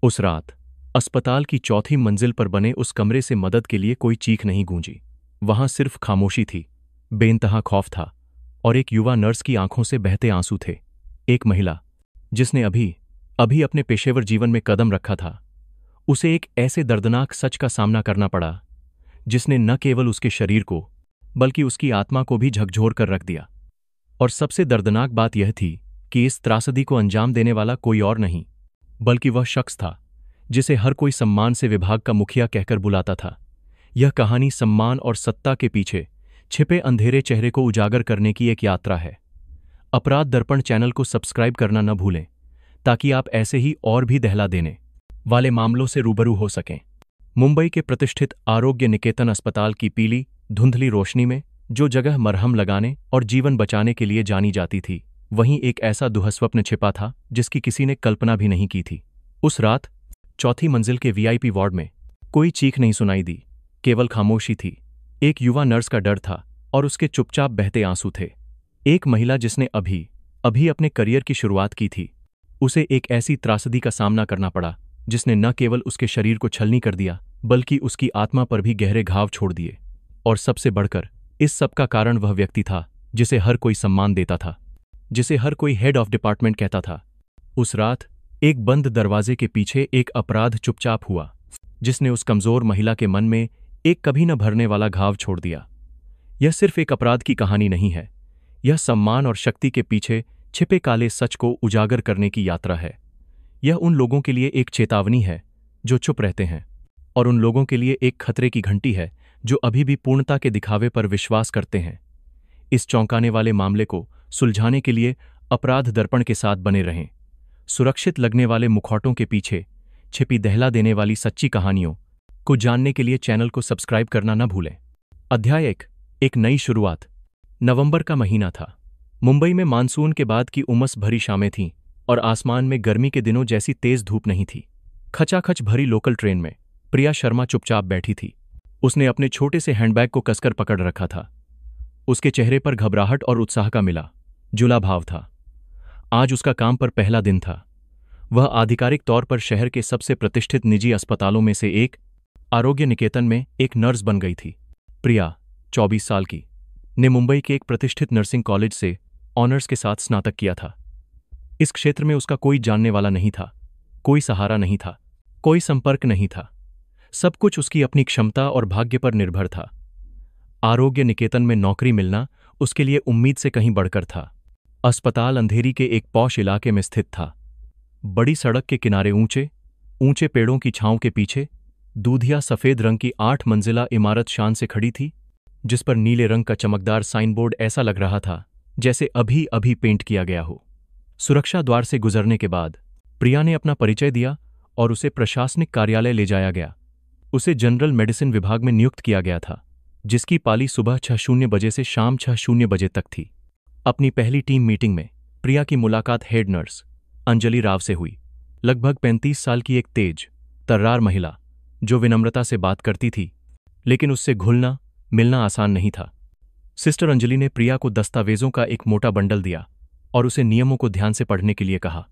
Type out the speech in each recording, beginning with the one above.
उस रात अस्पताल की चौथी मंजिल पर बने उस कमरे से मदद के लिए कोई चीख नहीं गूंजी। वहां सिर्फ खामोशी थी, बेइंतहा खौफ था और एक युवा नर्स की आंखों से बहते आंसू थे। एक महिला जिसने अभी अभी अपने पेशेवर जीवन में कदम रखा था, उसे एक ऐसे दर्दनाक सच का सामना करना पड़ा जिसने न केवल उसके शरीर को बल्कि उसकी आत्मा को भी झकझोर कर रख दिया। और सबसे दर्दनाक बात यह थी कि इस त्रासदी को अंजाम देने वाला कोई और नहीं बल्कि वह शख्स था जिसे हर कोई सम्मान से विभाग का मुखिया कहकर बुलाता था। यह कहानी सम्मान और सत्ता के पीछे छिपे अंधेरे चेहरे को उजागर करने की एक यात्रा है। अपराध दर्पण चैनल को सब्सक्राइब करना न भूलें ताकि आप ऐसे ही और भी दहला देने वाले मामलों से रूबरू हो सकें। मुंबई के प्रतिष्ठित आरोग्य निकेतन अस्पताल की पीली धुंधली रोशनी में जो जगह मरहम लगाने और जीवन बचाने के लिए जानी जाती थी, वहीं एक ऐसा दुःस्वप्न छिपा था जिसकी किसी ने कल्पना भी नहीं की थी। उस रात चौथी मंजिल के वीआईपी वार्ड में कोई चीख नहीं सुनाई दी, केवल खामोशी थी। एक युवा नर्स का डर था और उसके चुपचाप बहते आंसू थे। एक महिला जिसने अभी अभी अपने करियर की शुरुआत की थी, उसे एक ऐसी त्रासदी का सामना करना पड़ा जिसने न केवल उसके शरीर को छलनी कर दिया बल्कि उसकी आत्मा पर भी गहरे घाव छोड़ दिए। और सबसे बढ़कर इस सब का कारण वह व्यक्ति था जिसे हर कोई सम्मान देता था, जिसे हर कोई हेड ऑफ डिपार्टमेंट कहता था। उस रात एक बंद दरवाजे के पीछे एक अपराध चुपचाप हुआ जिसने उस कमजोर महिला के मन में एक कभी न भरने वाला घाव छोड़ दिया। यह सिर्फ एक अपराध की कहानी नहीं है, यह सम्मान और शक्ति के पीछे छिपे काले सच को उजागर करने की यात्रा है। यह उन लोगों के लिए एक चेतावनी है जो चुप रहते हैं और उन लोगों के लिए एक खतरे की घंटी है जो अभी भी पूर्णता के दिखावे पर विश्वास करते हैं। इस चौंकाने वाले मामले को सुलझाने के लिए अपराध दर्पण के साथ बने रहें। सुरक्षित लगने वाले मुखौटों के पीछे छिपी दहला देने वाली सच्ची कहानियों को जानने के लिए चैनल को सब्सक्राइब करना न भूलें। अध्याय एक नई शुरुआत। नवंबर का महीना था। मुंबई में मानसून के बाद की उमस भरी शामें थीं और आसमान में गर्मी के दिनों जैसी तेज धूप नहीं थी। खचाखच भरी लोकल ट्रेन में प्रिया शर्मा चुपचाप बैठी थी। उसने अपने छोटे से हैंडबैग को कसकर पकड़ रखा था। उसके चेहरे पर घबराहट और उत्साह का मिला जुला भाव था। आज उसका काम पर पहला दिन था। वह आधिकारिक तौर पर शहर के सबसे प्रतिष्ठित निजी अस्पतालों में से एक आरोग्य निकेतन में एक नर्स बन गई थी। प्रिया 24 साल की ने मुंबई के एक प्रतिष्ठित नर्सिंग कॉलेज से ऑनर्स के साथ स्नातक किया था। इस क्षेत्र में उसका कोई जानने वाला नहीं था, कोई सहारा नहीं था, कोई संपर्क नहीं था। सब कुछ उसकी अपनी क्षमता और भाग्य पर निर्भर था। आरोग्य निकेतन में नौकरी मिलना उसके लिए उम्मीद से कहीं बढ़कर था। अस्पताल अंधेरी के एक पॉश इलाके में स्थित था। बड़ी सड़क के किनारे ऊंचे ऊंचे पेड़ों की छांव के पीछे दूधिया सफेद रंग की 8 मंजिला इमारत शान से खड़ी थी, जिस पर नीले रंग का चमकदार साइनबोर्ड ऐसा लग रहा था जैसे अभी अभी पेंट किया गया हो। सुरक्षा द्वार से गुजरने के बाद प्रिया ने अपना परिचय दिया और उसे प्रशासनिक कार्यालय ले जाया गया। उसे जनरल मेडिसिन विभाग में नियुक्त किया गया था, जिसकी पाली सुबह 6:00 बजे से शाम 6:00 बजे तक थी। अपनी पहली टीम मीटिंग में प्रिया की मुलाकात हेड नर्स अंजलि राव से हुई। लगभग 35 साल की एक तेज तर्रार महिला जो विनम्रता से बात करती थी, लेकिन उससे घुलना मिलना आसान नहीं था। सिस्टर अंजलि ने प्रिया को दस्तावेजों का एक मोटा बंडल दिया और उसे नियमों को ध्यान से पढ़ने के लिए कहा।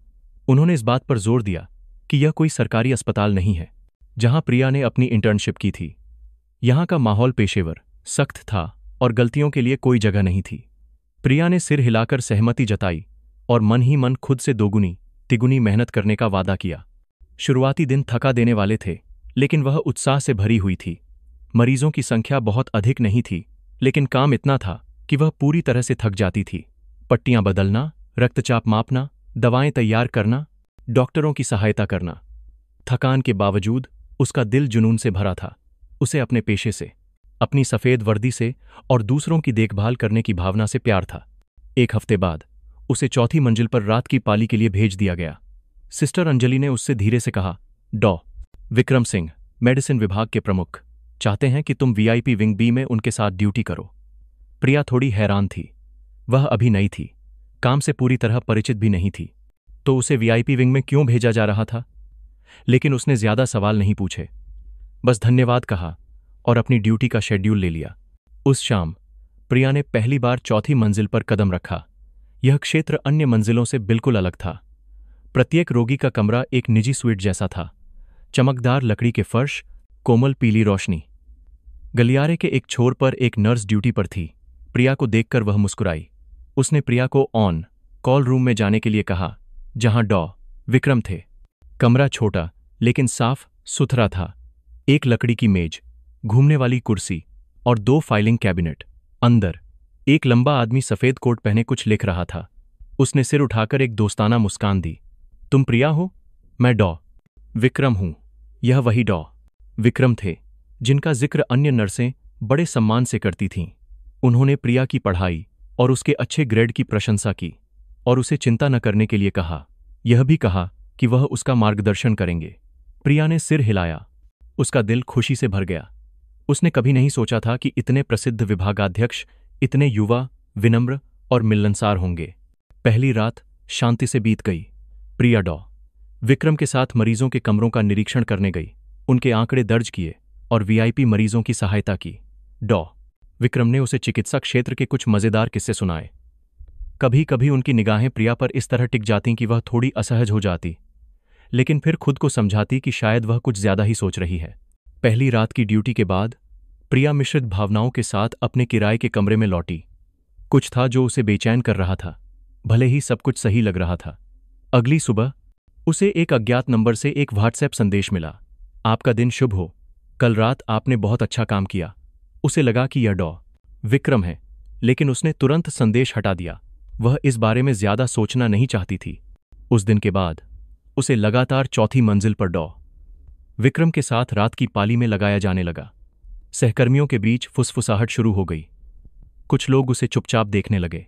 उन्होंने इस बात पर जोर दिया कि यह कोई सरकारी अस्पताल नहीं है जहां प्रिया ने अपनी इंटर्नशिप की थी। यहां का माहौल पेशेवर, सख्त था और गलतियों के लिए कोई जगह नहीं थी। प्रिया ने सिर हिलाकर सहमति जताई और मन ही मन खुद से दोगुनी तिगुनी मेहनत करने का वादा किया। शुरुआती दिन थका देने वाले थे, लेकिन वह उत्साह से भरी हुई थी। मरीजों की संख्या बहुत अधिक नहीं थी, लेकिन काम इतना था कि वह पूरी तरह से थक जाती थी। पट्टियां बदलना, रक्तचाप मापना, दवाएं तैयार करना, डॉक्टरों की सहायता करना। थकान के बावजूद उसका दिल जुनून से भरा था। उसे अपने पेशे से, अपनी सफेद वर्दी से और दूसरों की देखभाल करने की भावना से प्यार था। एक हफ्ते बाद उसे चौथी मंजिल पर रात की पाली के लिए भेज दिया गया। सिस्टर अंजलि ने उससे धीरे से कहा, डॉ. विक्रम सिंह, मेडिसिन विभाग के प्रमुख, चाहते हैं कि तुम वीआईपी विंग बी में उनके साथ ड्यूटी करो। प्रिया थोड़ी हैरान थी। वह अभी नई थी, काम से पूरी तरह परिचित भी नहीं थी, तो उसे वीआईपी विंग में क्यों भेजा जा रहा था? लेकिन उसने ज्यादा सवाल नहीं पूछे, बस धन्यवाद कहा और अपनी ड्यूटी का शेड्यूल ले लिया। उस शाम प्रिया ने पहली बार चौथी मंजिल पर कदम रखा। यह क्षेत्र अन्य मंजिलों से बिल्कुल अलग था। प्रत्येक रोगी का कमरा एक निजी स्वीट जैसा था, चमकदार लकड़ी के फर्श, कोमल पीली रोशनी। गलियारे के एक छोर पर एक नर्स ड्यूटी पर थी। प्रिया को देखकर वह मुस्कुराई। उसने प्रिया को ऑन कॉल रूम में जाने के लिए कहा, जहां डॉ. विक्रम थे। कमरा छोटा लेकिन साफ सुथरा था। एक लकड़ी की मेज, घूमने वाली कुर्सी और 2 फाइलिंग कैबिनेट। अंदर एक लंबा आदमी सफेद कोट पहने कुछ लिख रहा था। उसने सिर उठाकर एक दोस्ताना मुस्कान दी। तुम प्रिया हो? मैं डॉ. विक्रम हूं। यह वही डॉ. विक्रम थे जिनका जिक्र अन्य नर्सें बड़े सम्मान से करती थीं। उन्होंने प्रिया की पढ़ाई और उसके अच्छे ग्रेड की प्रशंसा की और उसे चिंता न करने के लिए कहा। यह भी कहा कि वह उसका मार्गदर्शन करेंगे। प्रिया ने सिर हिलाया। उसका दिल खुशी से भर गया। उसने कभी नहीं सोचा था कि इतने प्रसिद्ध विभागाध्यक्ष इतने युवा, विनम्र और मिलनसार होंगे। पहली रात शांति से बीत गई। प्रिया डॉ. विक्रम के साथ मरीजों के कमरों का निरीक्षण करने गई, उनके आंकड़े दर्ज किए और वीआईपी मरीजों की सहायता की। डॉ. विक्रम ने उसे चिकित्सा क्षेत्र के कुछ मजेदार किस्से सुनाए। कभी कभी उनकी निगाहें प्रिया पर इस तरह टिक जातीं कि वह थोड़ी असहज हो जाती, लेकिन फिर खुद को समझाती कि शायद वह कुछ ज्यादा ही सोच रही है। पहली रात की ड्यूटी के बाद प्रिया मिश्रित भावनाओं के साथ अपने किराए के कमरे में लौटी। कुछ था जो उसे बेचैन कर रहा था, भले ही सब कुछ सही लग रहा था। अगली सुबह उसे एक अज्ञात नंबर से एक व्हाट्सएप संदेश मिला। आपका दिन शुभ हो, कल रात आपने बहुत अच्छा काम किया। उसे लगा कि यह डॉ. विक्रम है, लेकिन उसने तुरंत संदेश हटा दिया। वह इस बारे में ज्यादा सोचना नहीं चाहती थी। उस दिन के बाद उसे लगातार चौथी मंजिल पर डॉ. विक्रम के साथ रात की पाली में लगाया जाने लगा। सहकर्मियों के बीच फुसफुसाहट शुरू हो गई। कुछ लोग उसे चुपचाप देखने लगे।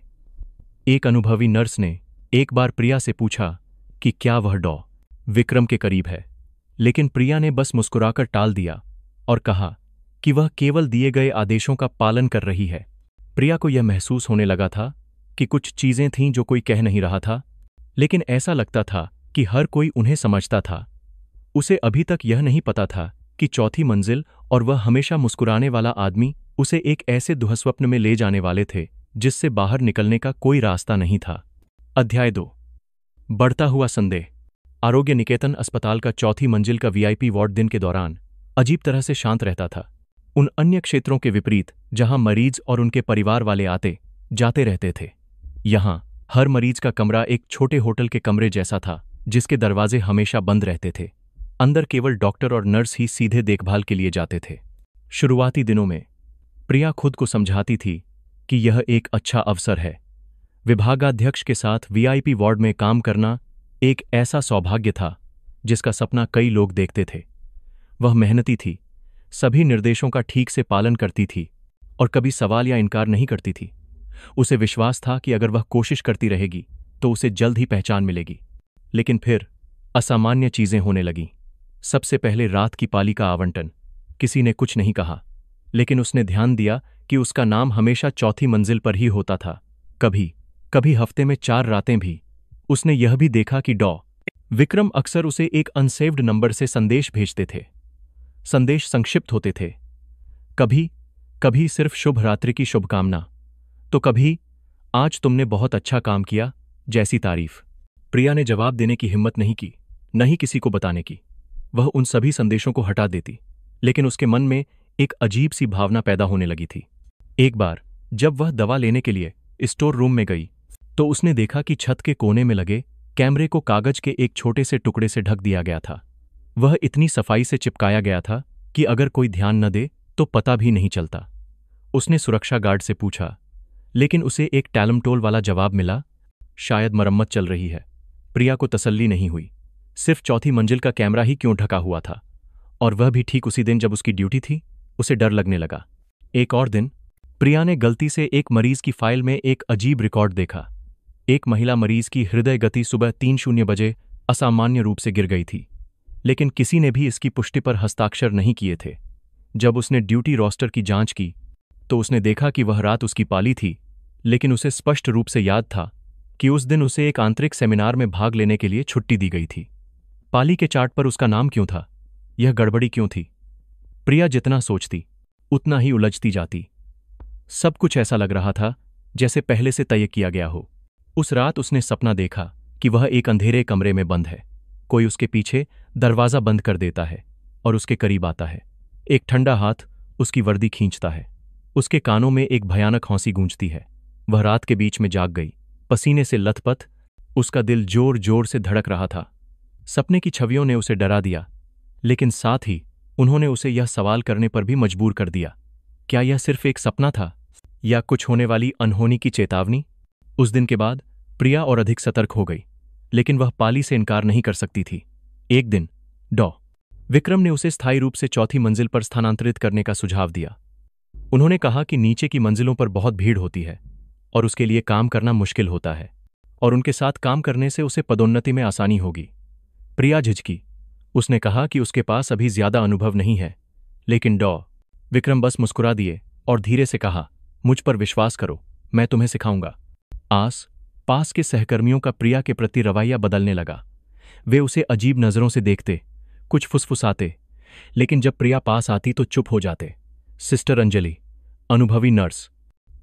एक अनुभवी नर्स ने एक बार प्रिया से पूछा कि क्या वह डॉ. विक्रम के करीब है, लेकिन प्रिया ने बस मुस्कुराकर टाल दिया और कहा कि वह केवल दिए गए आदेशों का पालन कर रही है। प्रिया को यह महसूस होने लगा था कि कुछ चीजें थीं जो कोई कह नहीं रहा था, लेकिन ऐसा लगता था कि हर कोई उन्हें समझता था। उसे अभी तक यह नहीं पता था कि चौथी मंजिल और वह हमेशा मुस्कुराने वाला आदमी उसे एक ऐसे दुःस्वप्न में ले जाने वाले थे जिससे बाहर निकलने का कोई रास्ता नहीं था। अध्याय 2। बढ़ता हुआ संदेह। आरोग्य निकेतन अस्पताल का चौथी मंजिल का वीआईपी वार्ड दिन के दौरान अजीब तरह से शांत रहता था। उन अन्य क्षेत्रों के विपरीत जहां मरीज और उनके परिवार वाले आते जाते रहते थे, यहां हर मरीज का कमरा एक छोटे होटल के कमरे जैसा था, जिसके दरवाजे हमेशा बंद रहते थे। अंदर केवल डॉक्टर और नर्स ही सीधे देखभाल के लिए जाते थे। शुरुआती दिनों में प्रिया खुद को समझाती थी कि यह एक अच्छा अवसर है। विभागाध्यक्ष के साथ वीआईपी वार्ड में काम करना एक ऐसा सौभाग्य था जिसका सपना कई लोग देखते थे। वह मेहनती थी, सभी निर्देशों का ठीक से पालन करती थी और कभी सवाल या इनकार नहीं करती थी। उसे विश्वास था कि अगर वह कोशिश करती रहेगी तो उसे जल्द ही पहचान मिलेगी। लेकिन फिर असामान्य चीजें होने लगीं। सबसे पहले रात की पाली का आवंटन। किसी ने कुछ नहीं कहा, लेकिन उसने ध्यान दिया कि उसका नाम हमेशा चौथी मंजिल पर ही होता था। कभी कभी हफ्ते में 4 रातें भी। उसने यह भी देखा कि डॉ. विक्रम अक्सर उसे एक अनसेव्ड नंबर से संदेश भेजते थे। संदेश संक्षिप्त होते थे, कभी कभी सिर्फ शुभ रात्रि की शुभकामना, तो कभी आज तुमने बहुत अच्छा काम किया जैसी तारीफ। प्रिया ने जवाब देने की हिम्मत नहीं की, न ही किसी को बताने की। वह उन सभी संदेशों को हटा देती, लेकिन उसके मन में एक अजीब सी भावना पैदा होने लगी थी। एक बार जब वह दवा लेने के लिए स्टोर रूम में गई तो उसने देखा कि छत के कोने में लगे कैमरे को कागज के एक छोटे से टुकड़े से ढक दिया गया था। वह इतनी सफाई से चिपकाया गया था कि अगर कोई ध्यान न दे तो पता भी नहीं चलता। उसने सुरक्षा गार्ड से पूछा, लेकिन उसे एक टैलमटोल वाला जवाब मिला, शायद मरम्मत चल रही है। प्रिया को तसल्ली नहीं हुई। सिर्फ चौथी मंजिल का कैमरा ही क्यों ढका हुआ था, और वह भी ठीक उसी दिन जब उसकी ड्यूटी थी। उसे डर लगने लगा। एक और दिन प्रिया ने गलती से एक मरीज की फाइल में एक अजीब रिकॉर्ड देखा। एक महिला मरीज की हृदय गति सुबह 3:00 बजे असामान्य रूप से गिर गई थी, लेकिन किसी ने भी इसकी पुष्टि पर हस्ताक्षर नहीं किए थे। जब उसने ड्यूटी रोस्टर की जांच की तो उसने देखा कि वह रात उसकी पाली थी, लेकिन उसे स्पष्ट रूप से याद था कि उस दिन उसे एक आंतरिक सेमिनार में भाग लेने के लिए छुट्टी दी गई थी। पाली के चार्ट पर उसका नाम क्यों था? यह गड़बड़ी क्यों थी? प्रिया जितना सोचती उतना ही उलझती जाती। सब कुछ ऐसा लग रहा था जैसे पहले से तय किया गया हो। उस रात उसने सपना देखा कि वह एक अंधेरे कमरे में बंद है। कोई उसके पीछे दरवाज़ा बंद कर देता है और उसके करीब आता है। एक ठंडा हाथ उसकी वर्दी खींचता है। उसके कानों में एक भयानक हौंसी गूंजती है। वह रात के बीच में जाग गई, पसीने से लथपथ। उसका दिल जोर जोर से धड़क रहा था। सपने की छवियों ने उसे डरा दिया, लेकिन साथ ही उन्होंने उसे यह सवाल करने पर भी मजबूर कर दिया, क्या यह सिर्फ एक सपना था या कुछ होने वाली अनहोनी की चेतावनी? उस दिन के बाद प्रिया और अधिक सतर्क हो गई, लेकिन वह पाली से इनकार नहीं कर सकती थी। एक दिन डॉ विक्रम ने उसे स्थायी रूप से चौथी मंजिल पर स्थानांतरित करने का सुझाव दिया। उन्होंने कहा कि नीचे की मंजिलों पर बहुत भीड़ होती है और उसके लिए काम करना मुश्किल होता है, और उनके साथ काम करने से उसे पदोन्नति में आसानी होगी। प्रिया झिझकी। उसने कहा कि उसके पास अभी ज्यादा अनुभव नहीं है, लेकिन डॉ विक्रम बस मुस्कुरा दिए और धीरे से कहा, मुझ पर विश्वास करो, मैं तुम्हें सिखाऊंगा। आस पास के सहकर्मियों का प्रिया के प्रति रवैया बदलने लगा। वे उसे अजीब नजरों से देखते, कुछ फुसफुसाते, लेकिन जब प्रिया पास आती तो चुप हो जाते। सिस्टर अंजलि, अनुभवी नर्स,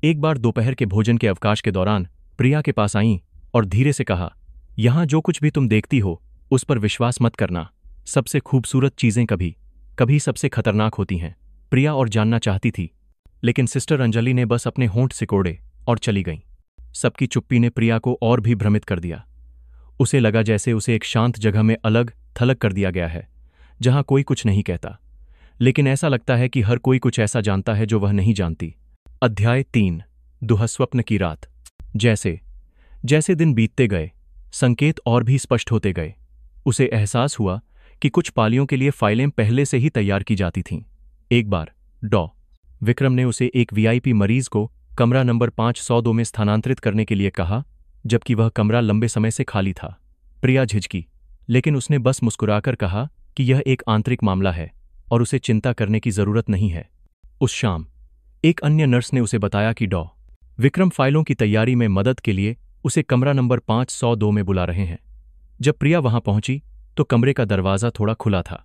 एक बार दोपहर के भोजन के अवकाश के दौरान प्रिया के पास आईं और धीरे से कहा, यहां जो कुछ भी तुम देखती हो उस पर विश्वास मत करना। सबसे खूबसूरत चीजें कभी कभी सबसे खतरनाक होती हैं। प्रिया और जानना चाहती थी, लेकिन सिस्टर अंजलि ने बस अपने होंठ सिकोड़े और चली गईं। सबकी चुप्पी ने प्रिया को और भी भ्रमित कर दिया। उसे लगा जैसे उसे एक शांत जगह में अलग थलग कर दिया गया है, जहां कोई कुछ नहीं कहता, लेकिन ऐसा लगता है कि हर कोई कुछ ऐसा जानता है जो वह नहीं जानती। अध्याय 3, दुःस्वप्न की रात। जैसे जैसे दिन बीतते गए, संकेत और भी स्पष्ट होते गए। उसे एहसास हुआ कि कुछ पालियों के लिए फाइलें पहले से ही तैयार की जाती थीं। एक बार डॉ विक्रम ने उसे एक वीआईपी मरीज को कमरा नंबर 502 में स्थानांतरित करने के लिए कहा, जबकि वह कमरा लंबे समय से खाली था। प्रिया झिझकी, लेकिन उसने बस मुस्कुराकर कहा कि यह एक आंतरिक मामला है और उसे चिंता करने की जरूरत नहीं है। उस शाम एक अन्य नर्स ने उसे बताया कि डॉ विक्रम फाइलों की तैयारी में मदद के लिए उसे कमरा नंबर 502 में बुला रहे हैं। जब प्रिया वहां पहुंची तो कमरे का दरवाजा थोड़ा खुला था।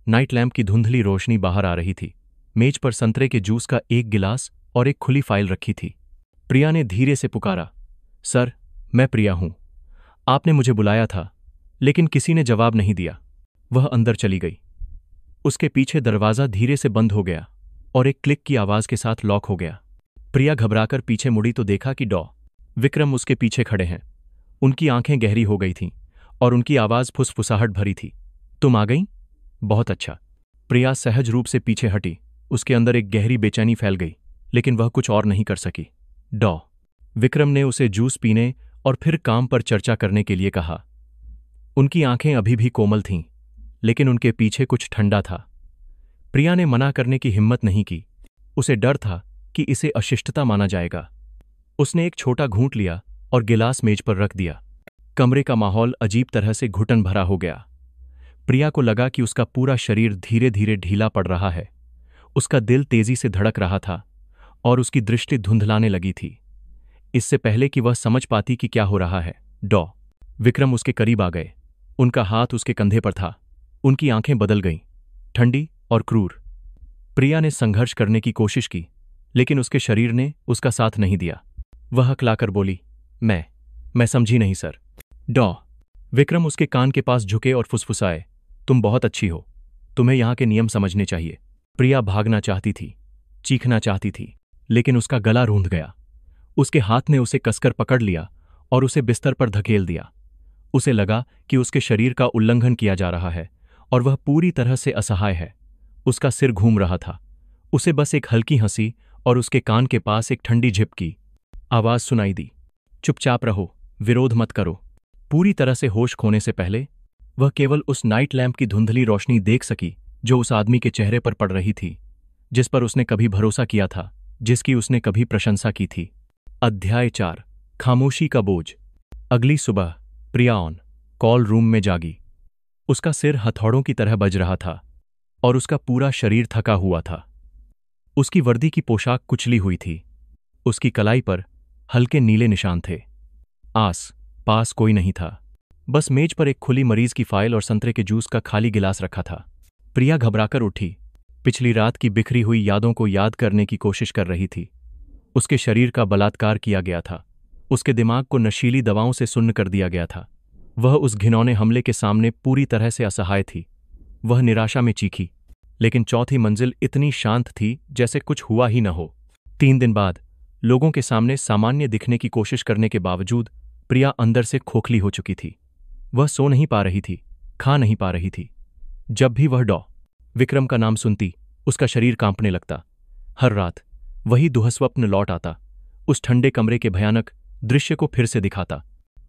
नाइट लैंप की धुंधली रोशनी बाहर आ रही थी। मेज पर संतरे के जूस का एक गिलास और एक खुली फाइल रखी थी। प्रिया ने धीरे से पुकारा, सर, मैं प्रिया हूं। आपने मुझे बुलाया था, लेकिन किसी ने जवाब नहीं दिया। वह अंदर चली गई। उसके पीछे दरवाजा धीरे से बंद हो गया और एक क्लिक की आवाज के साथ लॉक हो गया। प्रिया घबराकर पीछे मुड़ी तो देखा कि डॉ विक्रम उसके पीछे खड़े हैं। उनकी आंखें गहरी हो गई थीं और उनकी आवाज फुसफुसाहट भरी थी। तुम आ गई? बहुत अच्छा। प्रिया सहज रूप से पीछे हटी। उसके अंदर एक गहरी बेचैनी फैल गई, लेकिन वह कुछ और नहीं कर सकी। डॉ विक्रम ने उसे जूस पीने और फिर काम पर चर्चा करने के लिए कहा। उनकी आंखें अभी भी कोमल थीं, लेकिन उनके पीछे कुछ ठंडा था। प्रिया ने मना करने की हिम्मत नहीं की। उसे डर था कि इसे अशिष्टता माना जाएगा। उसने एक छोटा घूंट लिया और गिलास मेज पर रख दिया। कमरे का माहौल अजीब तरह से घुटन भरा हो गया। प्रिया को लगा कि उसका पूरा शरीर धीरे धीरे ढीला पड़ रहा है। उसका दिल तेजी से धड़क रहा था और उसकी दृष्टि धुंधलाने लगी थी। इससे पहले कि वह समझ पाती कि क्या हो रहा है, डॉ विक्रम उसके करीब आ गए। उनका हाथ उसके कंधे पर था। उनकी आंखें बदल गईं, ठंडी और क्रूर। प्रिया ने संघर्ष करने की कोशिश की, लेकिन उसके शरीर ने उसका साथ नहीं दिया। वह हकलाकर बोली, मैं समझी नहीं सर। डॉ विक्रम उसके कान के पास झुके और फुसफुसाए, तुम बहुत अच्छी हो, तुम्हें यहां के नियम समझने चाहिए। प्रिया भागना चाहती थी, चीखना चाहती थी, लेकिन उसका गला रूंध गया। उसके हाथ ने उसे कसकर पकड़ लिया और उसे बिस्तर पर धकेल दिया। उसे लगा कि उसके शरीर का उल्लंघन किया जा रहा है और वह पूरी तरह से असहाय है। उसका सिर घूम रहा था। उसे बस एक हल्की हंसी और उसके कान के पास एक ठंडी झिपकी आवाज सुनाई दी, चुपचाप रहो, विरोध मत करो। पूरी तरह से होश खोने से पहले वह केवल उस नाइट लैंप की धुंधली रोशनी देख सकी जो उस आदमी के चेहरे पर पड़ रही थी, जिस पर उसने कभी भरोसा किया था, जिसकी उसने कभी प्रशंसा की थी। अध्याय 4, खामोशी का बोझ। अगली सुबह प्रिया ऑन कॉल रूम में जागी। उसका सिर हथौड़ों की तरह बज रहा था और उसका पूरा शरीर थका हुआ था। उसकी वर्दी की पोशाक कुचली हुई थी। उसकी कलाई पर हल्के नीले निशान थे। आस पास कोई नहीं था। बस मेज पर एक खुली मरीज की फाइल और संतरे के जूस का खाली गिलास रखा था। प्रिया घबराकर उठी। पिछली रात की बिखरी हुई यादों को याद करने की कोशिश कर रही थी। उसके शरीर का बलात्कार किया गया था। उसके दिमाग को नशीली दवाओं से सुन्न कर दिया गया था। वह उस घिनौने हमले के सामने पूरी तरह से असहाय थी। वह निराशा में चीखी, लेकिन चौथी मंजिल इतनी शांत थी जैसे कुछ हुआ ही न हो। 3 दिन बाद लोगों के सामने सामान्य दिखने की कोशिश करने के बावजूद प्रिया अंदर से खोखली हो चुकी थी। वह सो नहीं पा रही थी, खा नहीं पा रही थी। जब भी वह डॉ विक्रम का नाम सुनती, उसका शरीर कांपने लगता। हर रात वही दुःस्वप्न लौट आता, उस ठंडे कमरे के भयानक दृश्य को फिर से दिखाता।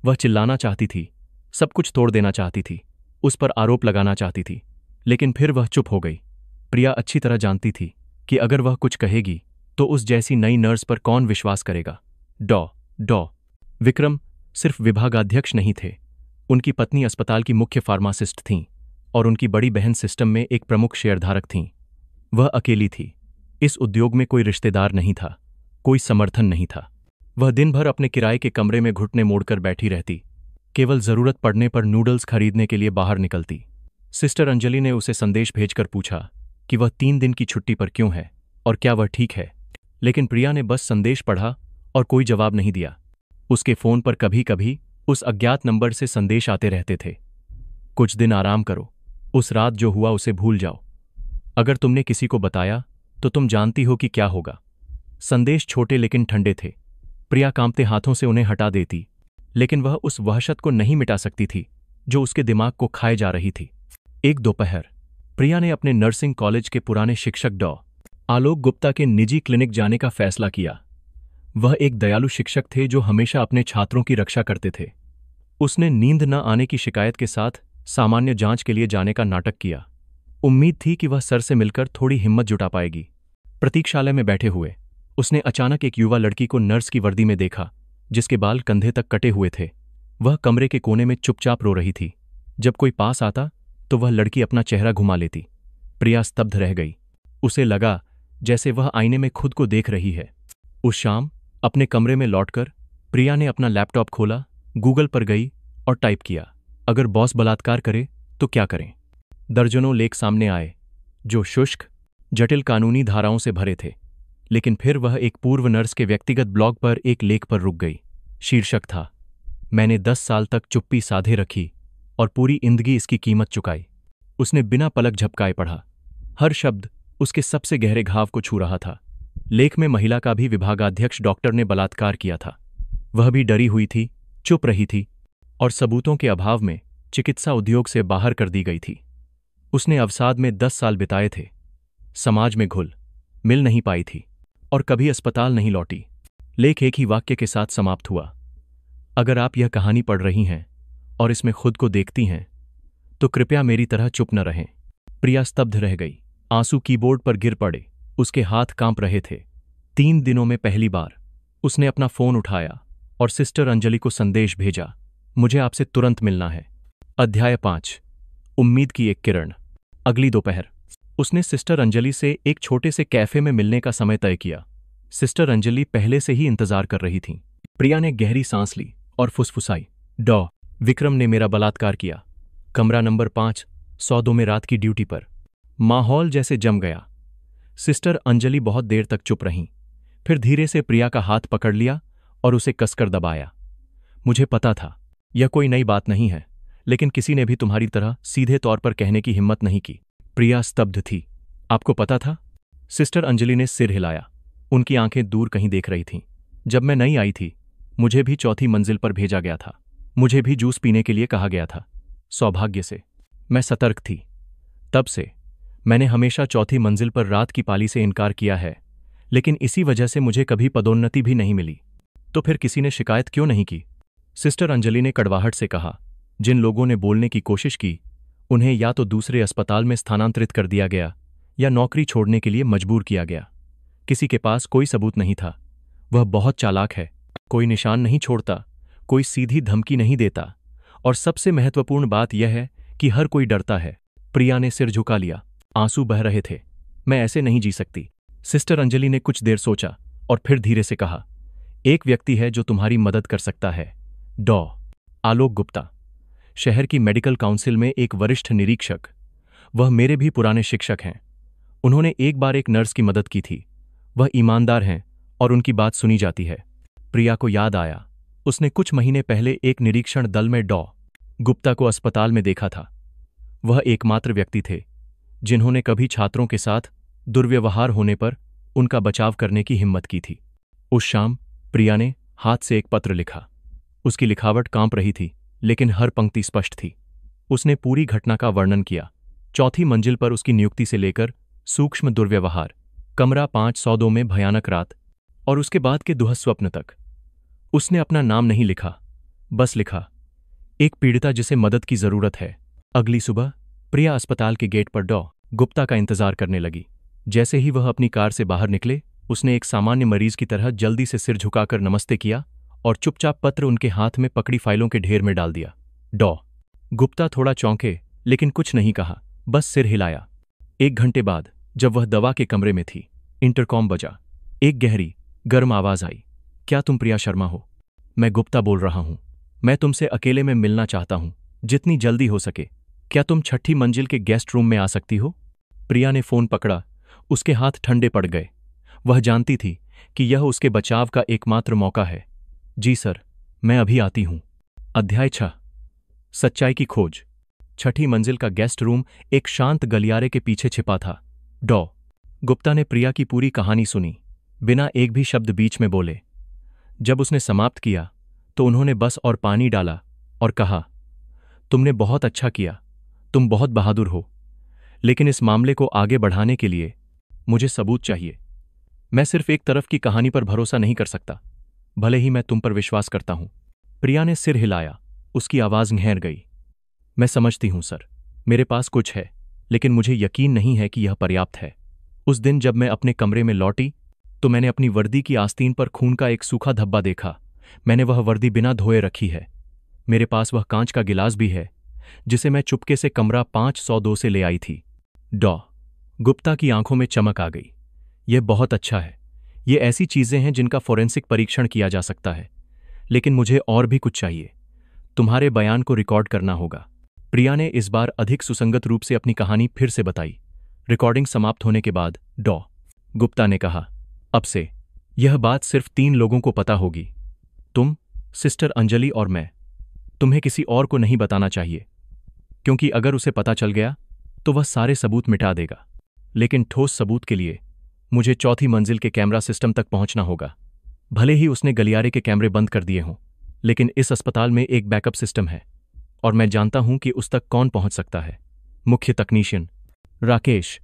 वह चिल्लाना चाहती थी, सब कुछ तोड़ देना चाहती थी, उस पर आरोप लगाना चाहती थी, लेकिन फिर वह चुप हो गई। प्रिया अच्छी तरह जानती थी कि अगर वह कुछ कहेगी तो उस जैसी नई नर्स पर कौन विश्वास करेगा। डॉ विक्रम सिर्फ विभागाध्यक्ष नहीं थे, उनकी पत्नी अस्पताल की मुख्य फार्मासिस्ट थीं और उनकी बड़ी बहन सिस्टम में एक प्रमुख शेयरधारक थीं। वह अकेली थी, इस उद्योग में कोई रिश्तेदार नहीं था, कोई समर्थन नहीं था। वह दिन भर अपने किराए के कमरे में घुटने मोड़कर बैठी रहती, केवल जरूरत पड़ने पर नूडल्स खरीदने के लिए बाहर निकलती। सिस्टर अंजलि ने उसे संदेश भेजकर पूछा कि वह 3 दिन की छुट्टी पर क्यों है और क्या वह ठीक है, लेकिन प्रिया ने बस संदेश पढ़ा और कोई जवाब नहीं दिया। उसके फोन पर कभी कभी उस अज्ञात नंबर से संदेश आते रहते थे, कुछ दिन आराम करो, उस रात जो हुआ उसे भूल जाओ, अगर तुमने किसी को बताया तो तुम जानती हो कि क्या होगा। संदेश छोटे लेकिन ठंडे थे। प्रिया कांपते हाथों से उन्हें हटा देती, लेकिन वह उस वहशत को नहीं मिटा सकती थी जो उसके दिमाग को खाए जा रही थी। एक दोपहर प्रिया ने अपने नर्सिंग कॉलेज के पुराने शिक्षक डॉ आलोक गुप्ता के निजी क्लिनिक जाने का फैसला किया। वह एक दयालु शिक्षक थे जो हमेशा अपने छात्रों की रक्षा करते थे। उसने नींद न आने की शिकायत के साथ सामान्य जांच के लिए जाने का नाटक किया। उम्मीद थी कि वह सर से मिलकर थोड़ी हिम्मत जुटा पाएगी। प्रतीक्षालय में बैठे हुए उसने अचानक एक युवा लड़की को नर्स की वर्दी में देखा, जिसके बाल कंधे तक कटे हुए थे। वह कमरे के कोने में चुपचाप रो रही थी। जब कोई पास आता तो वह लड़की अपना चेहरा घुमा लेती। प्रिया स्तब्ध रह गई। उसे लगा जैसे वह आईने में खुद को देख रही है। उस शाम अपने कमरे में लौटकर प्रिया ने अपना लैपटॉप खोला, गूगल पर गई और टाइप किया, अगर बॉस बलात्कार करे तो क्या करें। दर्जनों लेख सामने आए जो शुष्क जटिल कानूनी धाराओं से भरे थे, लेकिन फिर वह एक पूर्व नर्स के व्यक्तिगत ब्लॉग पर एक लेख पर रुक गई। शीर्षक था, मैंने 10 साल तक चुप्पी साधे रखी और पूरी जिंदगी इसकी कीमत चुकाई। उसने बिना पलक झपकाए पढ़ा। हर शब्द उसके सबसे गहरे घाव को छू रहा था। लेख में महिला का भी विभागाध्यक्ष डॉक्टर ने बलात्कार किया था। वह भी डरी हुई थी, चुप रही थी और सबूतों के अभाव में चिकित्सा उद्योग से बाहर कर दी गई थी। उसने अवसाद में 10 साल बिताए थे, समाज में घुल मिल नहीं पाई थी और कभी अस्पताल नहीं लौटी। लेख एक ही वाक्य के साथ समाप्त हुआ, अगर आप यह कहानी पढ़ रही हैं और इसमें खुद को देखती हैं तो कृपया मेरी तरह चुप न रहें। प्रिया स्तब्ध रह गई। आंसू कीबोर्ड पर गिर पड़े, उसके हाथ कांप रहे थे। 3 दिनों में पहली बार उसने अपना फोन उठाया और सिस्टर अंजलि को संदेश भेजा, मुझे आपसे तुरंत मिलना है। अध्याय 5, उम्मीद की एक किरण। अगली दोपहर उसने सिस्टर अंजलि से एक छोटे से कैफे में मिलने का समय तय किया। सिस्टर अंजलि पहले से ही इंतजार कर रही थीं। प्रिया ने गहरी सांस ली और फुसफुसाई, डॉ विक्रम ने मेरा बलात्कार किया, कमरा नंबर 5, 102 में रात की ड्यूटी पर। माहौल जैसे जम गया। सिस्टर अंजलि बहुत देर तक चुप रहीं, फिर धीरे से प्रिया का हाथ पकड़ लिया और उसे कसकर दबाया। मुझे पता था यह कोई नई बात नहीं है, लेकिन किसी ने भी तुम्हारी तरह सीधे तौर पर कहने की हिम्मत नहीं की। प्रिया स्तब्ध थी। आपको पता था? सिस्टर अंजलि ने सिर हिलाया। उनकी आंखें दूर कहीं देख रही थीं। जब मैं नई आई थी, मुझे भी चौथी मंजिल पर भेजा गया था। मुझे भी जूस पीने के लिए कहा गया था। सौभाग्य से मैं सतर्क थी। तब से मैंने हमेशा चौथी मंजिल पर रात की पाली से इनकार किया है, लेकिन इसी वजह से मुझे कभी पदोन्नति भी नहीं मिली। तो फिर किसी ने शिकायत क्यों नहीं की? सिस्टर अंजलि ने कड़वाहट से कहा। जिन लोगों ने बोलने की कोशिश की, उन्हें या तो दूसरे अस्पताल में स्थानांतरित कर दिया गया या नौकरी छोड़ने के लिए मजबूर किया गया। किसी के पास कोई सबूत नहीं था। वह बहुत चालाक है, कोई निशान नहीं छोड़ता, कोई सीधी धमकी नहीं देता, और सबसे महत्वपूर्ण बात यह है कि हर कोई डरता है। प्रिया ने सिर झुका लिया, आंसू बह रहे थे। मैं ऐसे नहीं जी सकती। सिस्टर अंजलि ने कुछ देर सोचा और फिर धीरे से कहा, एक व्यक्ति है जो तुम्हारी मदद कर सकता है, डॉ आलोक गुप्ता, शहर की मेडिकल काउंसिल में एक वरिष्ठ निरीक्षक। वह मेरे भी पुराने शिक्षक हैं। उन्होंने एक बार एक नर्स की मदद की थी। वह ईमानदार हैं और उनकी बात सुनी जाती है। प्रिया को याद आया, उसने कुछ महीने पहले एक निरीक्षण दल में डॉ गुप्ता को अस्पताल में देखा था। वह एकमात्र व्यक्ति थे जिन्होंने कभी छात्रों के साथ दुर्व्यवहार होने पर उनका बचाव करने की हिम्मत की थी। उस शाम प्रिया ने हाथ से एक पत्र लिखा। उसकी लिखावट कांप रही थी, लेकिन हर पंक्ति स्पष्ट थी। उसने पूरी घटना का वर्णन किया। चौथी मंजिल पर उसकी नियुक्ति से लेकर सूक्ष्म दुर्व्यवहार, कमरा 502 में भयानक रात और उसके बाद के दुःस्वप्न तक। उसने अपना नाम नहीं लिखा, बस लिखा, एक पीड़िता जिसे मदद की जरूरत है। अगली सुबह प्रिया अस्पताल के गेट पर डॉ. गुप्ता का इंतजार करने लगी। जैसे ही वह अपनी कार से बाहर निकले, उसने एक सामान्य मरीज की तरह जल्दी से सिर झुकाकर नमस्ते किया और चुपचाप पत्र उनके हाथ में पकड़ी फाइलों के ढेर में डाल दिया। डॉ. गुप्ता थोड़ा चौंके, लेकिन कुछ नहीं कहा, बस सिर हिलाया। 1 घंटे बाद जब वह दवा के कमरे में थी, इंटरकॉम बजा। एक गहरी, गर्म आवाज आई। क्या तुम प्रिया शर्मा हो? मैं गुप्ता बोल रहा हूं। मैं तुमसे अकेले में मिलना चाहता हूं, जितनी जल्दी हो सके। क्या तुम 6ठी मंजिल के गेस्ट रूम में आ सकती हो? प्रिया ने फोन पकड़ा। उसके हाथ ठंडे पड़ गए। वह जानती थी कि यह उसके बचाव का एकमात्र मौका है। जी सर, मैं अभी आती हूं। अध्याय 6, सच्चाई की खोज। 6ठी मंजिल का गेस्ट रूम एक शांत गलियारे के पीछे छिपा था। डॉ. गुप्ता ने प्रिया की पूरी कहानी सुनी, बिना एक भी शब्द बीच में बोले। जब उसने समाप्त किया तो उन्होंने बस और पानी डाला और कहा, तुमने बहुत अच्छा किया, तुम बहुत बहादुर हो, लेकिन इस मामले को आगे बढ़ाने के लिए मुझे सबूत चाहिए। मैं सिर्फ एक तरफ की कहानी पर भरोसा नहीं कर सकता, भले ही मैं तुम पर विश्वास करता हूं। प्रिया ने सिर हिलाया। उसकी आवाज घेर गई। मैं समझती हूं सर, मेरे पास कुछ है, लेकिन मुझे यकीन नहीं है कि यह पर्याप्त है। उस दिन जब मैं अपने कमरे में लौटी तो मैंने अपनी वर्दी की आस्तीन पर खून का एक सूखा धब्बा देखा। मैंने वह वर्दी बिना धोए रखी है। मेरे पास वह कांच का गिलास भी है जिसे मैं चुपके से कमरा 502 से ले आई थी। डॉ. गुप्ता की आंखों में चमक आ गई। यह बहुत अच्छा है। ये ऐसी चीजें हैं जिनका फोरेंसिक परीक्षण किया जा सकता है, लेकिन मुझे और भी कुछ चाहिए। तुम्हारे बयान को रिकॉर्ड करना होगा। प्रिया ने इस बार अधिक सुसंगत रूप से अपनी कहानी फिर से बताई। रिकॉर्डिंग समाप्त होने के बाद डॉ. गुप्ता ने कहा, अब से यह बात सिर्फ 3 लोगों को पता होगी, तुम, सिस्टर अंजलि और मैं। तुम्हें किसी और को नहीं बताना चाहिए, क्योंकि अगर उसे पता चल गया तो वह सारे सबूत मिटा देगा। लेकिन ठोस सबूत के लिए मुझे 4थी मंजिल के कैमरा सिस्टम तक पहुंचना होगा। भले ही उसने गलियारे के कैमरे बंद कर दिए हों, लेकिन इस अस्पताल में एक बैकअप सिस्टम है और मैं जानता हूं कि उस तक कौन पहुंच सकता है। मुख्य तकनीशियन राकेश।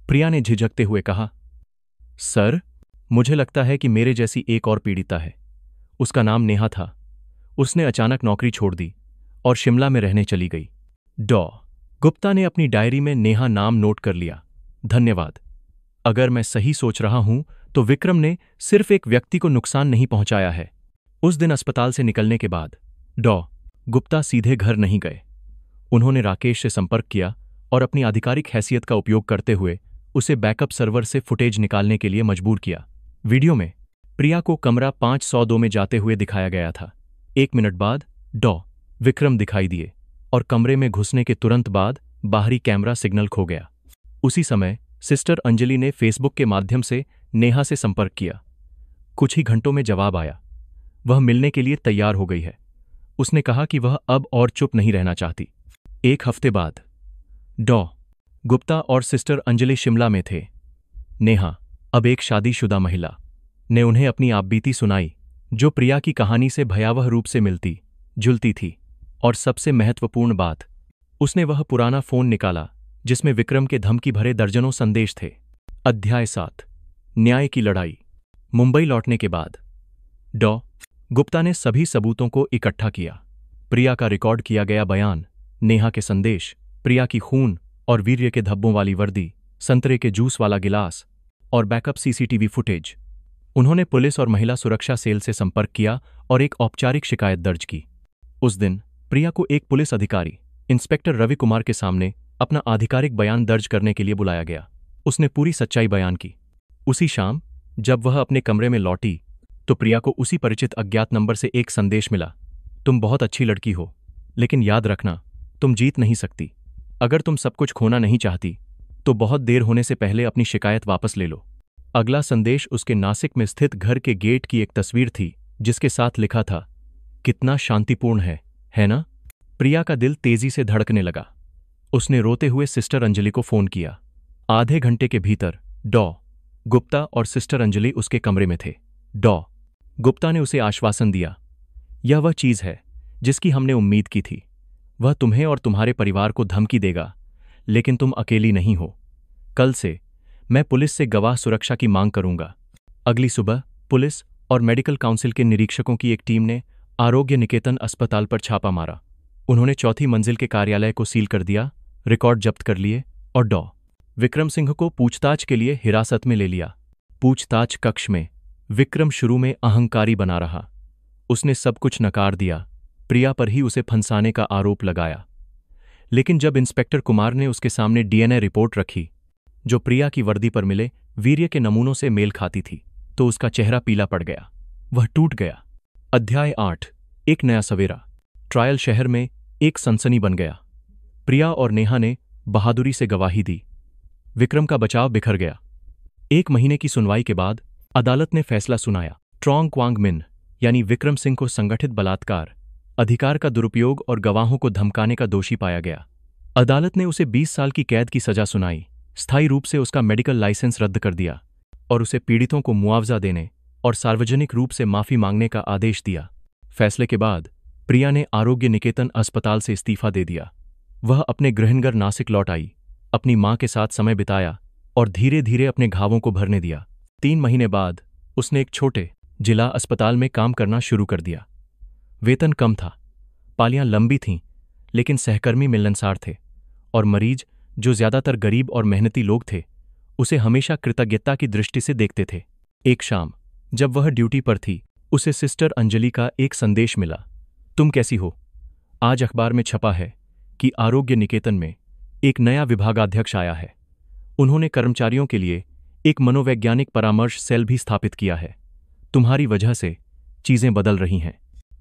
प्रिया ने झिझकते हुए कहा, सर, मुझे लगता है कि मेरे जैसी एक और पीड़िता है। उसका नाम नेहा था। उसने अचानक नौकरी छोड़ दी और शिमला में रहने चली गई। डॉ. गुप्ता ने अपनी डायरी में नेहा नाम नोट कर लिया। धन्यवाद। अगर मैं सही सोच रहा हूं तो विक्रम ने सिर्फ एक व्यक्ति को नुकसान नहीं पहुंचाया है। उस दिन अस्पताल से निकलने के बाद डॉ. गुप्ता सीधे घर नहीं गए। उन्होंने राकेश से संपर्क किया और अपनी आधिकारिक हैसियत का उपयोग करते हुए उसे बैकअप सर्वर से फुटेज निकालने के लिए मजबूर किया। वीडियो में प्रिया को कमरा 502 में जाते हुए दिखाया गया था। 1 मिनट बाद डॉ. विक्रम दिखाई दिए और कमरे में घुसने के तुरंत बाद बाहरी कैमरा सिग्नल खो गया। उसी समय सिस्टर अंजलि ने फेसबुक के माध्यम से नेहा से संपर्क किया। कुछ ही घंटों में जवाब आया। वह मिलने के लिए तैयार हो गई है। उसने कहा कि वह अब और चुप नहीं रहना चाहती। 1 हफ्ते बाद डॉ. गुप्ता और सिस्टर अंजलि शिमला में थे। नेहा, अब एक शादीशुदा महिला, ने उन्हें अपनी आपबीती सुनाई, जो प्रिया की कहानी से भयावह रूप से मिलती जुलती थी। और सबसे महत्वपूर्ण बात, उसने वह पुराना फोन निकाला जिसमें विक्रम के धमकी भरे दर्जनों संदेश थे। अध्याय 7, न्याय की लड़ाई। मुंबई लौटने के बाद डॉ. गुप्ता ने सभी सबूतों को इकट्ठा किया। प्रिया का रिकॉर्ड किया गया बयान, नेहा के संदेश, प्रिया की खून और वीर्य के धब्बों वाली वर्दी, संतरे के जूस वाला गिलास और बैकअप सीसीटीवी फुटेज। उन्होंने पुलिस और महिला सुरक्षा सेल से संपर्क किया और एक औपचारिक शिकायत दर्ज की। उस दिन प्रिया को एक पुलिस अधिकारी, इंस्पेक्टर रवि कुमार के सामने अपना आधिकारिक बयान दर्ज करने के लिए बुलाया गया। उसने पूरी सच्चाई बयान की। उसी शाम जब वह अपने कमरे में लौटी तो प्रिया को उसी परिचित अज्ञात नंबर से एक संदेश मिला, तुम बहुत अच्छी लड़की हो, लेकिन याद रखना, तुम जीत नहीं सकती। अगर तुम सब कुछ खोना नहीं चाहती तो बहुत देर होने से पहले अपनी शिकायत वापस ले लो। अगला संदेश उसके नासिक में स्थित घर के गेट की एक तस्वीर थी जिसके साथ लिखा था, कितना शांतिपूर्ण है ना? प्रिया का दिल तेजी से धड़कने लगा। उसने रोते हुए सिस्टर अंजलि को फोन किया। आधे घंटे के भीतर डॉ गुप्ता और सिस्टर अंजलि उसके कमरे में थे। डॉ गुप्ता ने उसे आश्वासन दिया, यह वह चीज है जिसकी हमने उम्मीद की थी। वह तुम्हें और तुम्हारे परिवार को धमकी देगा, लेकिन तुम अकेली नहीं हो। कल से मैं पुलिस से गवाह सुरक्षा की मांग करूंगा। अगली सुबह पुलिस और मेडिकल काउंसिल के निरीक्षकों की एक टीम ने आरोग्य निकेतन अस्पताल पर छापा मारा। उन्होंने चौथी मंजिल के कार्यालय को सील कर दिया, रिकॉर्ड जब्त कर लिए और डॉ विक्रम सिंह को पूछताछ के लिए हिरासत में ले लिया। पूछताछ कक्ष में विक्रम शुरू में अहंकारी बना रहा। उसने सब कुछ नकार दिया, प्रिया पर ही उसे फंसाने का आरोप लगाया। लेकिन जब इंस्पेक्टर कुमार ने उसके सामने डीएनए रिपोर्ट रखी, जो प्रिया की वर्दी पर मिले वीर्य के नमूनों से मेल खाती थी, तो उसका चेहरा पीला पड़ गया। वह टूट गया। अध्याय 8, एक नया सवेरा। ट्रायल शहर में एक सनसनी बन गया। प्रिया और नेहा ने बहादुरी से गवाही दी। विक्रम का बचाव बिखर गया। 1 महीने की सुनवाई के बाद अदालत ने फैसला सुनाया। ट्रॉन्ग क्वांग मिन यानी विक्रम सिंह को संगठित बलात्कार, अधिकार का दुरुपयोग और गवाहों को धमकाने का दोषी पाया गया। अदालत ने उसे 20 साल की कैद की सजा सुनाई, स्थायी रूप से उसका मेडिकल लाइसेंस रद्द कर दिया और उसे पीड़ितों को मुआवजा देने और सार्वजनिक रूप से माफी मांगने का आदेश दिया। फैसले के बाद प्रिया ने आरोग्य निकेतन अस्पताल से इस्तीफा दे दिया। वह अपने गृहनगर नासिक लौट आई, अपनी मां के साथ समय बिताया और धीरे धीरे अपने घावों को भरने दिया। 3 महीने बाद उसने एक छोटे जिला अस्पताल में काम करना शुरू कर दिया। वेतन कम था, पालियां लंबी थीं, लेकिन सहकर्मी मिलनसार थे और मरीज, जो ज्यादातर गरीब और मेहनती लोग थे, उसे हमेशा कृतज्ञता की दृष्टि से देखते थे। एक शाम जब वह ड्यूटी पर थी, उसे सिस्टर अंजलि का एक संदेश मिला। तुम कैसी हो? आज अखबार में छपा है कि आरोग्य निकेतन में एक नया विभागाध्यक्ष आया है। उन्होंने कर्मचारियों के लिए एक मनोवैज्ञानिक परामर्श सेल भी स्थापित किया है। तुम्हारी वजह से चीजें बदल रही हैं।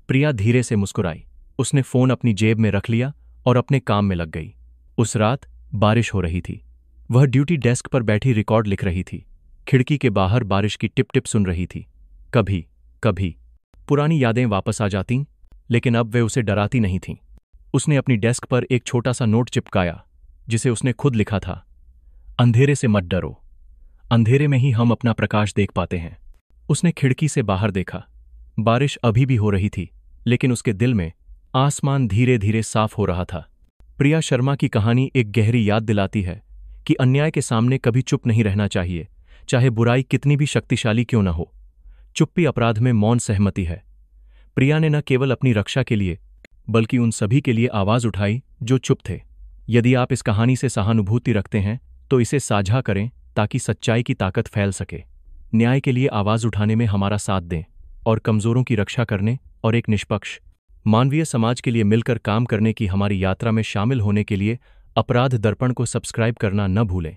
प्रिया धीरे से मुस्कुराई। उसने फोन अपनी जेब में रख लिया और अपने काम में लग गई। उस रात बारिश हो रही थी। वह ड्यूटी डेस्क पर बैठी रिकॉर्ड लिख रही थी। खिड़की के बाहर बारिश की टिप टिप सुन रही थी। कभी कभी पुरानी यादें वापस आ जातीं, लेकिन अब वे उसे डराती नहीं थीं। उसने अपनी डेस्क पर एक छोटा सा नोट चिपकाया, जिसे उसने खुद लिखा था, अंधेरे से मत डरो, अंधेरे में ही हम अपना प्रकाश देख पाते हैं। उसने खिड़की से बाहर देखा। बारिश अभी भी हो रही थी, लेकिन उसके दिल में आसमान धीरे धीरे साफ हो रहा था। प्रिया शर्मा की कहानी एक गहरी याद दिलाती है कि अन्याय के सामने कभी चुप नहीं रहना चाहिए, चाहे बुराई कितनी भी शक्तिशाली क्यों न हो। चुप्पी अपराध में मौन सहमति है। प्रिया ने न केवल अपनी रक्षा के लिए, बल्कि उन सभी के लिए आवाज उठाई जो चुप थे। यदि आप इस कहानी से सहानुभूति रखते हैं, तो इसे साझा करें ताकि सच्चाई की ताकत फैल सके। न्याय के लिए आवाज उठाने में हमारा साथ दें और कमजोरों की रक्षा करने और एक निष्पक्ष, मानवीय समाज के लिए मिलकर काम करने की हमारी यात्रा में शामिल होने के लिए अपराध दर्पण को सब्सक्राइब करना न भूलें।